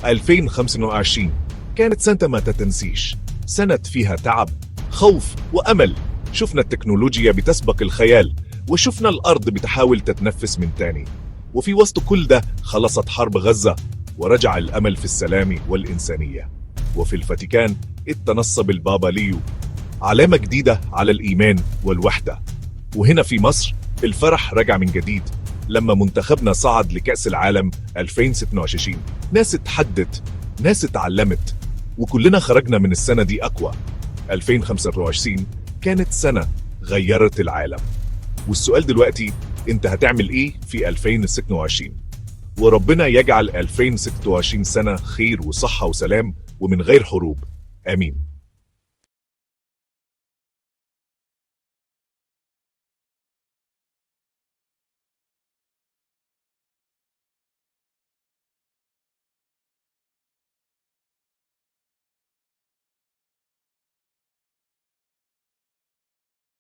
2025 كانت سنة ما تتنسيش، سنة فيها تعب، خوف وأمل. شفنا التكنولوجيا بتسبق الخيال، وشفنا الأرض بتحاول تتنفس من تاني. وفي وسط كل ده خلصت حرب غزة، ورجع الأمل في السلام والإنسانية. وفي الفاتيكان اتنصب البابا ليو، علامة جديدة على الإيمان والوحدة. وهنا في مصر الفرح رجع من جديد لما منتخبنا صعد لكأس العالم 2026. ناس اتحدت، ناس اتعلمت، وكلنا خرجنا من السنة دي أقوى. 2025 كانت سنة غيرت العالم. والسؤال دلوقتي، انت هتعمل ايه في 2026؟ وربنا يجعل 2026 سنة خير وصحة وسلام ومن غير حروب. آمين.